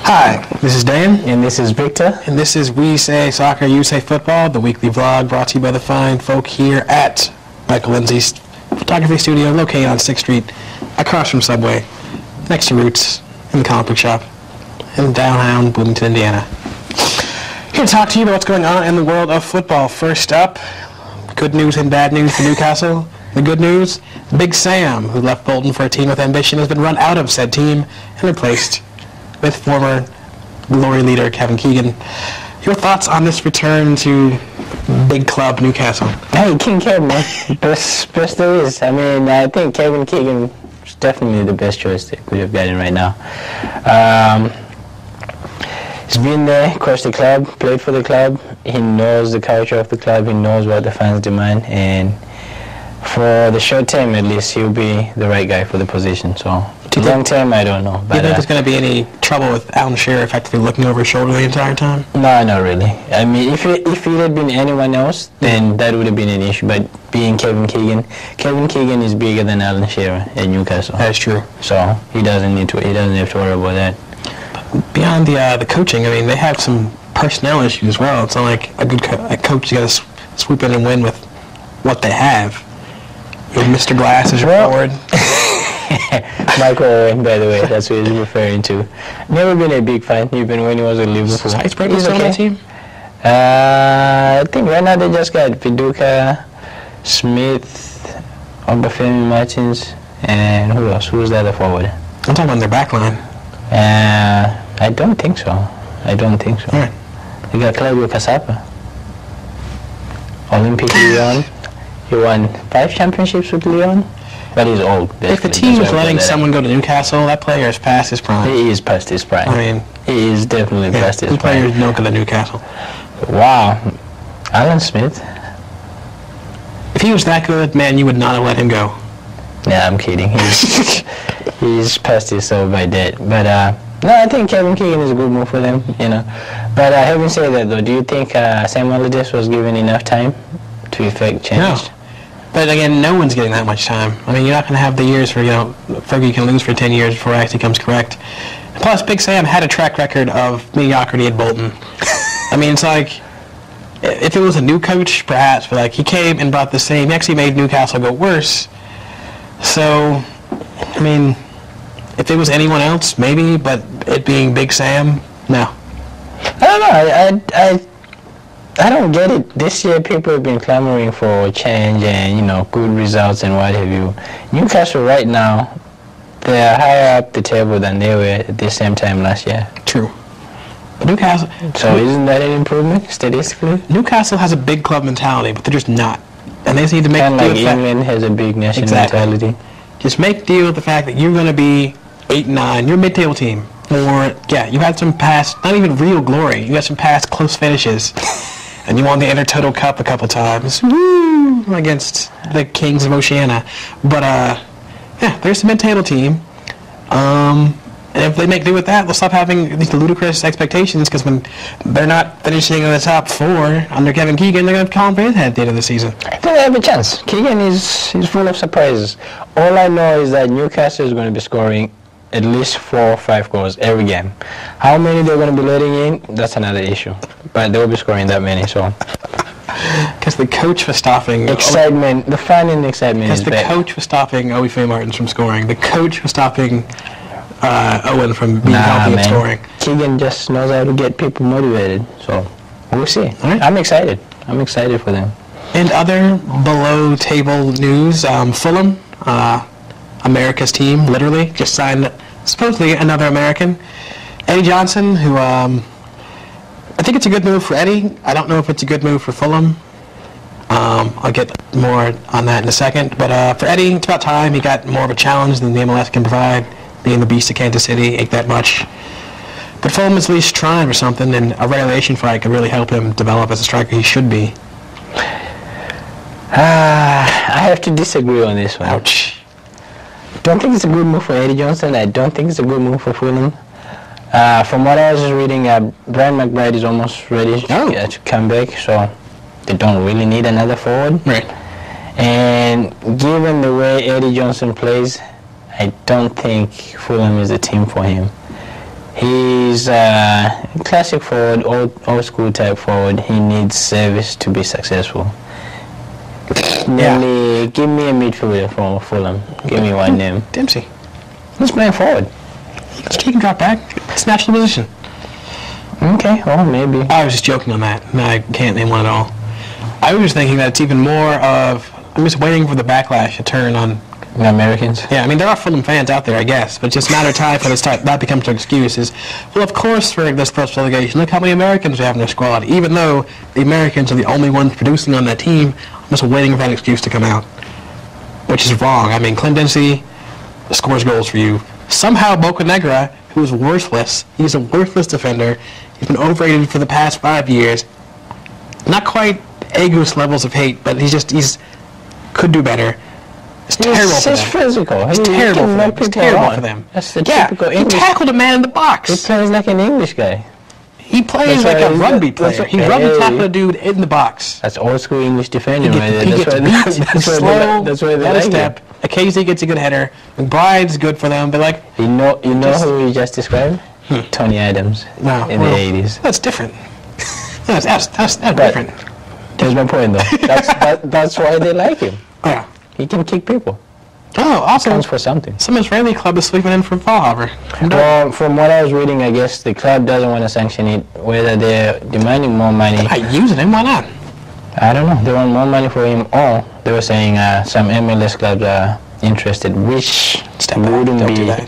Hi, this is Dan. And this is Victor. And this is We Say Soccer, You Say Football, the weekly vlog brought to you by the fine folk here at Michael Lindsay's photography studio located on 6th Street, across from Subway, next to Roots, in the comic book shop, in downtown Bloomington, Indiana. Here to talk to you about what's going on in the world of football. First up, good news and bad news for Newcastle. The good news, Big Sam, who left Bolton for a team with ambition, has been run out of said team and replaced with former Glory leader Kevin Keegan. Your thoughts on this return to big club Newcastle? Hey, King Kevin, best there is. I mean, I think Kevin Keegan is definitely the best choice that we have gotten right now. He's been there, coached the club, played for the club. He knows the culture of the club. He knows what the fans demand, and for the short term, at least, he'll be the right guy for the position. So, long term, I don't know. Do you think there's going to be any trouble with Alan Shearer effectively looking over his shoulder the entire time? No, not really. I mean, if it had been anyone else, then that would have been an issue. But being Kevin Keegan is bigger than Alan Shearer at Newcastle. That's true. So he doesn't have to worry about that. But beyond the coaching, I mean, they have some personnel issues as well. It's not like a good coach has got to swoop in and win with what they have. Mr. Glass is your forward. Michael Owen, by the way, that's what he's referring to. Never been a big fan, even when he was at Liverpool. Is Heisberg still on the team? I think right now they just got Viduka, Smith, Obafemi Martins, and who else? Who's the other forward? I'm talking about their back line. I don't think so. Right. They got Claudio Casapa. Olympique Lyon. He won 5 championships with Lyon, but he's old. If the team is letting someone go to Newcastle, that player is past his prime. He is past his prime. I mean, he is definitely past his prime. Players don't go to Newcastle. Wow. Alan Smith. If he was that good, man, you would not have let him go. Yeah, I'm kidding. He's past himself by that. But no, I think Kevin Keegan is a good move for them, you know. But having said that, though, do you think Sam Allardyce was given enough time to effect change? No. But again, no one's getting that much time. I mean, you're not going to have the years for, Fergie can lose for 10 years before it actually comes correct. And plus, Big Sam had a track record of mediocrity at Bolton. I mean, it's like, if it was a new coach, perhaps, but like, he came and brought the same, he actually made Newcastle go worse. So, I mean, if it was anyone else, maybe, but it being Big Sam, no. I don't know. I don't get it. This year, people have been clamoring for change and, good results and what have you. Newcastle right now, they're higher up the table than they were at the same time last year. True. But Newcastle... So isn't that an improvement, statistically? Newcastle has a big club mentality, but they're just not. And they just need to make kind of like England has a big national mentality. Just make deal with the fact that you're going to be 8-9. You're a mid-table team. Or, yeah, you had some past, not even real glory. You had some past close finishes. And you won the Intertoto Cup a couple times. Woo! Against the Kings of Oceania. But, yeah, there's a mid-table team. And if they make do with that, they'll stop having these ludicrous expectations, because when they're not finishing in the top 4 under Kevin Keegan, they're going to call him for his head at the end of the season. I think they have a chance. Keegan is full of surprises. All I know is that Newcastle is going to be scoring at least 4 or 5 goals every game. How many they're going to be letting in, that's another issue. But they'll be scoring that many, so... Because the coach was stopping... Excitement. The fun and excitement is back. Because the coach was stopping Obafemi Martins from scoring. The coach was stopping Owen from being healthy and scoring. Keegan just knows how to get people motivated, so we'll see. Right. I'm excited. I'm excited for them. And other below-table news, Fulham, America's team, literally, just signed supposedly another American, Eddie Johnson, who I think it's a good move for Eddie. I don't know if it's a good move for Fulham. I'll get more on that in a second. But for Eddie, it's about time he got more of a challenge than the MLS can provide. Being the beast of Kansas City ain't that much. But Fulham is at least trying for something, and a relegation fight could really help him develop as a striker he should be. I have to disagree on this one. Ouch. Don't think it's a good move for Eddie Johnson. I don't think it's a good move for Fulham. From what I was reading, Brian McBride is almost ready to come back, so they don't really need another forward. Right. And given the way Eddie Johnson plays, I don't think Fulham is a team for him. He's classic forward, old school type forward. He needs service to be successful. Namely, give me a midfielder from Fulham. Give me one name. Dempsey. He's playing forward. He can drop back. It's natural position. Okay, well, maybe. I was just joking on that. No, I can't name one at all. I was just thinking that it's even more of, I'm just waiting for the backlash to turn on The Americans? Yeah, I mean, there are Fulham fans out there, I guess, but it's just a matter of time for that becomes an excuse. Well, of course, for this first relegation, look how many Americans we have in their squad. Even though the Americans are the only ones producing on that team, I'm just waiting for that excuse to come out, which is wrong. I mean, Clint Dempsey scores goals for you. Somehow, Bocanegra, who is worthless, he's a worthless defender. He's been overrated for the past 5 years. Not quite Agus levels of hate, but he's could do better. It's terrible for them. It's physical. It's terrible for them. It's terrible for them. That's the typical English. He tackled a man in the box. He plays like an English guy. He plays like a rugby player. He rugby tackled a dude in the box. That's old school English defending right there. He gets beat. He's slow. That's why they like him. Occasionally gets a good header. McBride's good for them, but like you know who you just described? Tony Adams in the 80s. That's different. That's different. Here's my point though. That's why they like him. Yeah. He can kick people. Oh, also counts for something. Some Israeli club is sleeping in for Fallhaber. Well, from what I was reading, I guess the club doesn't want to sanction it. Whether they're demanding more money. By using him, why not? I don't know. They want more money for him, or they were saying some MLS clubs are interested, which wouldn't be a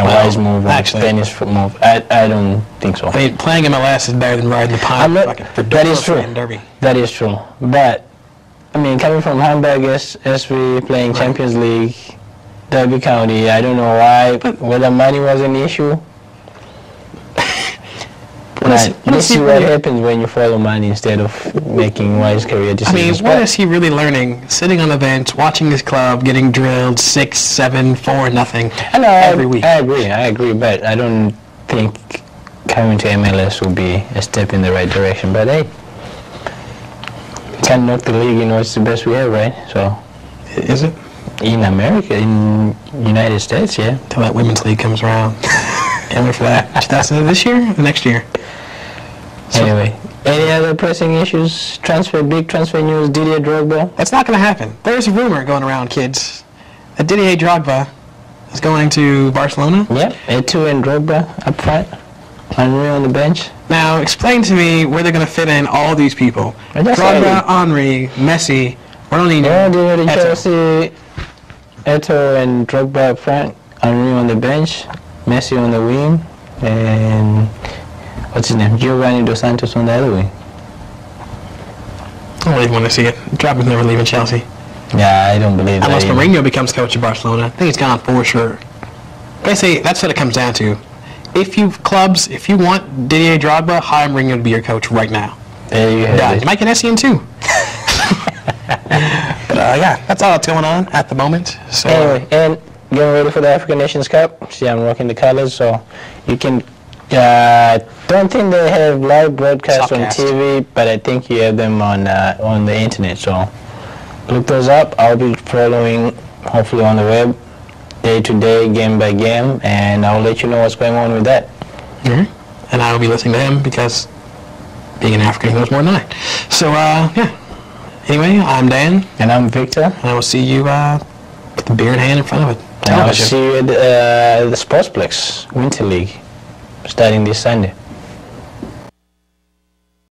wise move, actually, Danish move. I don't think so. I mean, playing MLS is better than riding the pine. That is true. Derby. That is true. But I mean, coming from Hamburg, SV, playing Champions League, Derby County, I don't know why, whether money was an issue. This is what happens when you follow money instead of making wise career decisions. I mean, what is he really learning? Sitting on the bench, watching his club, getting drilled 6, 7, 4-0 every week. I agree, but I don't think coming to MLS will be a step in the right direction. But hey, can't knock the league, it's the best we have, right? So, is it? In America, in United States, yeah. Until that women's league comes around. Can't wait for that. That's this year or next year? Anyway, any other pressing issues? Big transfer news, Didier Drogba? That's not going to happen. There's a rumor going around, kids, that Didier Drogba is going to Barcelona. Yep, Eto'o and Drogba up front. Henry on the bench. Now, explain to me where they're going to fit in all these people. Drogba, Henry, Messi, Ronaldinho, Chelsea, Eto'o and Drogba up front. Henry on the bench. Messi on the wing. And what's his name? Giovanni Dos Santos on the other wing. I don't even want to see it. Drogba's never leaving Chelsea. Yeah, I don't believe that. Unless Mourinho becomes coach of Barcelona. I think he's gone for sure. I say that's what it comes down to. If you want Didier Drogba, hire Mourinho to be your coach right now. There you have it. You might get Essien too. But yeah, that's all that's going on at the moment. So anyway, and getting ready for the African Nations Cup. See, I'm rocking the colors, so you can. Don't think they have live broadcasts on TV, but I think you have them on the internet. So look those up. I'll be following, hopefully on the web, day to day, game by game, and I'll let you know what's going on with that. Mm-hmm. And I will be listening to him because being an African, he knows more than I. So yeah. Anyway, I'm Dan. And I'm Victor. And I will see you with the beer in hand in front of it. And I'll see you at the Sportsplex Winter League starting this Sunday.